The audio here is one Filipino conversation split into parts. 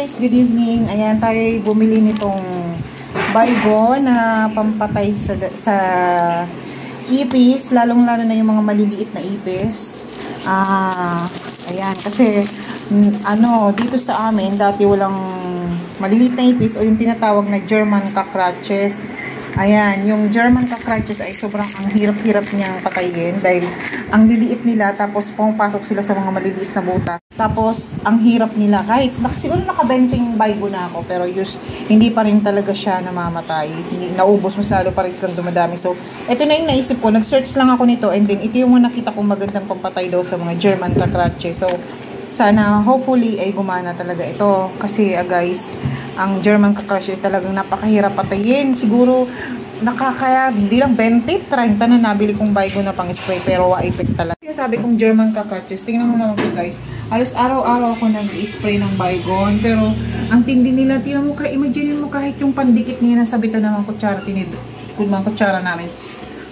guys, good evening. Ayan, tayo bumili nitong baygo na pampatay sa ipis, lalong-lalo na yung mga maliliit na ipis. Ayan, kasi dito sa amin, dati walang maliliit na ipis o yung tinatawag na German cockroaches. Ayan, yung German cockroaches ay sobrang ang hirap-hirap niyang patayin dahil ang liliit nila, tapos pumapasok sila sa mga maliliit na butas. Tapos, ang hirap nila. Kahit, siguro nakabenting baygo na ako, pero hindi pa rin talaga siya namamatay. Hindi, naubos, mas lalo pa rin silang dumadami. So, ito na yung naisip ko. Nag-search lang ako nito, and then ito yung nakita kong magandang pampatay daw sa mga German cockroaches. So, sana, hopefully, ay gumana talaga ito. Kasi, guys, ang German cockroaches talagang napakahirap patayin. Siguro, hindi lang 20, 30 na nabili kong baygo na pang spray, pero wa-effect talaga. Sabi kong German cockroaches, tingnan mo naman ko guys, halos araw-araw ako nag-spray ng baygon, pero ang tindi nila, tingnan mo, imagine mo kahit yung pandikit niya nasabitan ng mga kutsara namin.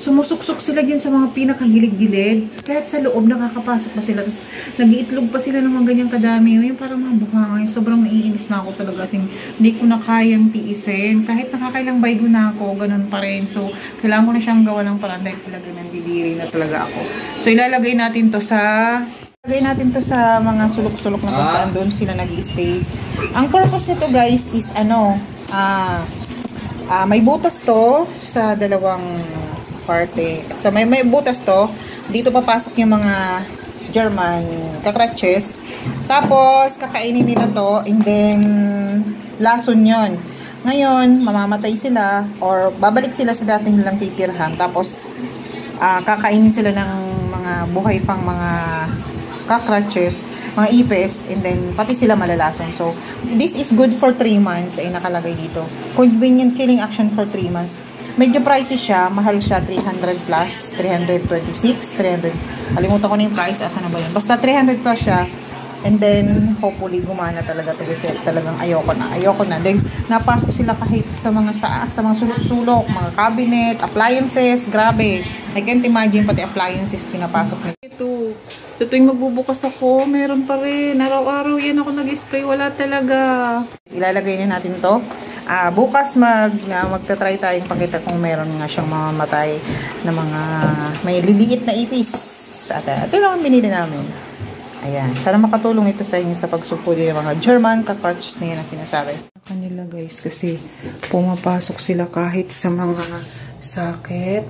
Sumusuksok sila dyan sa mga pinakagilig-gilid. Kahit sa loob, nakakapasok pa sila. Tapos, nag-iitlog pa sila ng mga ganyang kadami. Yung parang mga bukangay. Sobrang naiinis na ako talaga. Kasi hindi ko na kayang tiisin. Kahit nakakailang baygo na ako, ganun pa rin. So, kailangan ko na siyang gawa ng parang dahil talaga nandidiri na talaga ako. So, ilalagay natin to sa mga sulok-sulok na kung saan doon sila nag-i-stay. Ang purpose nito guys is may butas to sa dalawang parte. So, may butas to. Dito papasok yung mga German cockroaches. Tapos, kakainin nila to. And then, lason yun. Ngayon, mamamatay sila or babalik sila sa dating nilang titirhan. Tapos, kakainin sila ng mga buhay pang mga cockroaches, mga ipis, and then, pati sila malalason. So, this is good for 3 months ay nakalagay dito. Convenient killing action for 3 months. Medyo pricey siya. Mahal siya. 300 plus. 326. 300. Kalimutan ko na yung price. Asa na ba yun? Basta 300 plus siya. And then, hopefully, gumana talaga. Talagang ayoko na. Then, napasok sila kahit sa mga sulok-sulok, mga cabinet, appliances. Grabe. I can't imagine pati appliances pinapasok nila. Ito. So, tuwing magbubukas ako, meron pa rin. Araw-araw yan ako nag-spray. Wala talaga. Ilalagay na natin to. Bukas magta-try tayong pakita kung meron nga siyang mamamatay na mga may liliit na ipis. At ito lang ang binili namin. Ayan. Sana makatulong ito sa inyo sa pagsupuli ng mga German cockroaches na yan na sinasabi. Kanila guys, kasi pumapasok sila kahit sa mga sakit.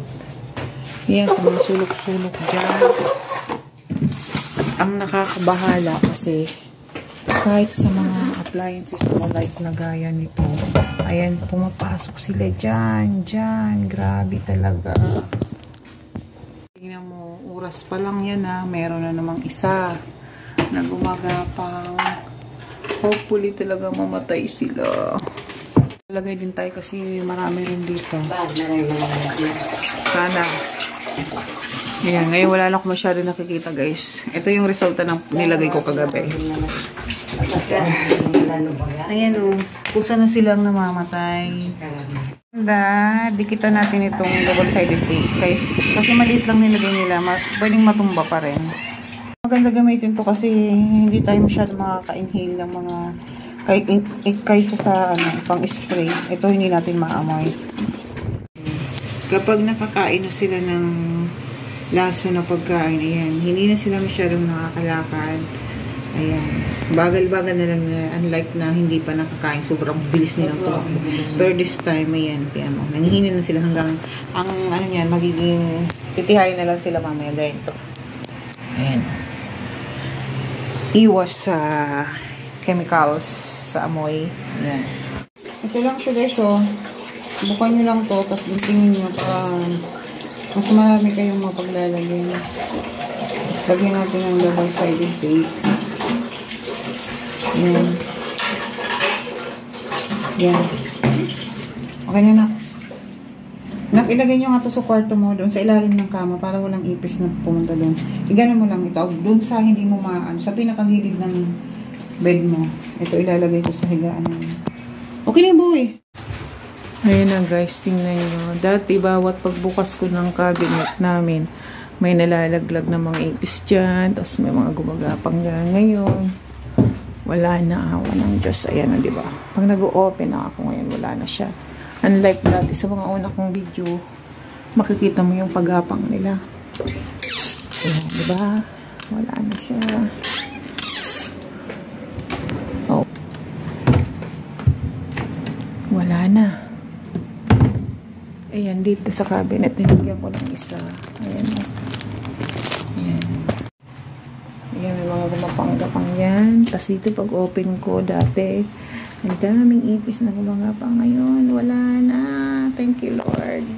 Yan, sa mga sulok-sulok dyan. Ang nakakabahala kasi kahit sa mga appliances mo like na gaya nito, ayan, pumapasok sila dyan. Grabe talaga. Tingnan mo, oras pa lang yan meron na namang isa na gumagapang. Hopefully talaga mamatay sila. Lagay din tayo kasi marami rin dito. Sana. Ayan, ngayon wala na akong masyado nakikita guys. Ito yung resulta ng nilagay ko kagabi. Ayan kusa na silang namamatay. Dikitan natin itong double-sided tape. Kasi maliit lang nilagay nila. Pwedeng matumba pa rin. Maganda gamitin to kasi hindi tayo masyado makaka-inhale ng mga kaysa sa pang spray. Ito hindi natin maamoy. Kapag nakakain na sila ng laso na pagkain, ayan, hindi na sila masyadong nakakalakad. Ayan, bagal-bagal na lang unlike na hindi pa nakakain, sobrang bilis nilang tumakbo. Pero this time, ayan, kaya mo, nanghihina na sila hanggang, magiging, titihayin na lang sila mamaya, gaya ito. Ayan. Iwas sa chemicals, sa amoy. Ayan. Ito lang siya guys, bukan nyo lang to, tapos tingin nyo para mas marami kayong mapaglalagay. Tapos lagyan natin ang double-sided tape. Yan. Yan. Okay na. Ilagay nyo nga ito sa kwarto mo, doon sa ilalim ng kama, para walang ipis na pumunta doon. Iganon mo lang ito. Doon sa hindi mo sa pinakagilid ng bed mo. Ito ilalagay ko sa higaan mo. Okay na yung buhay. Ayan na guys, tingnan nyo. Dati bawat pagbukas ko ng cabinet namin, may nalalaglag na mga ipis dyan. Tapos may mga gumagapang dyan. Ngayon, Wala na, awa ng Diyos. Ayan, di ba? Pag nag-open na ako ngayon, wala na siya. Unlike dati sa mga una kong video, makikita mo yung paggapang nila. Ayan, di ba? Wala na siya. Oh. Wala na. Ayan, dito sa cabinet, tinigyan ko ng isa. Ayan. Ayan. Ayan, may mga gumapang-gapang yan. Tapos dito, pag open ko dati, ang daming ipis na gumagapang. Ngayon, wala na. Thank you, Lord.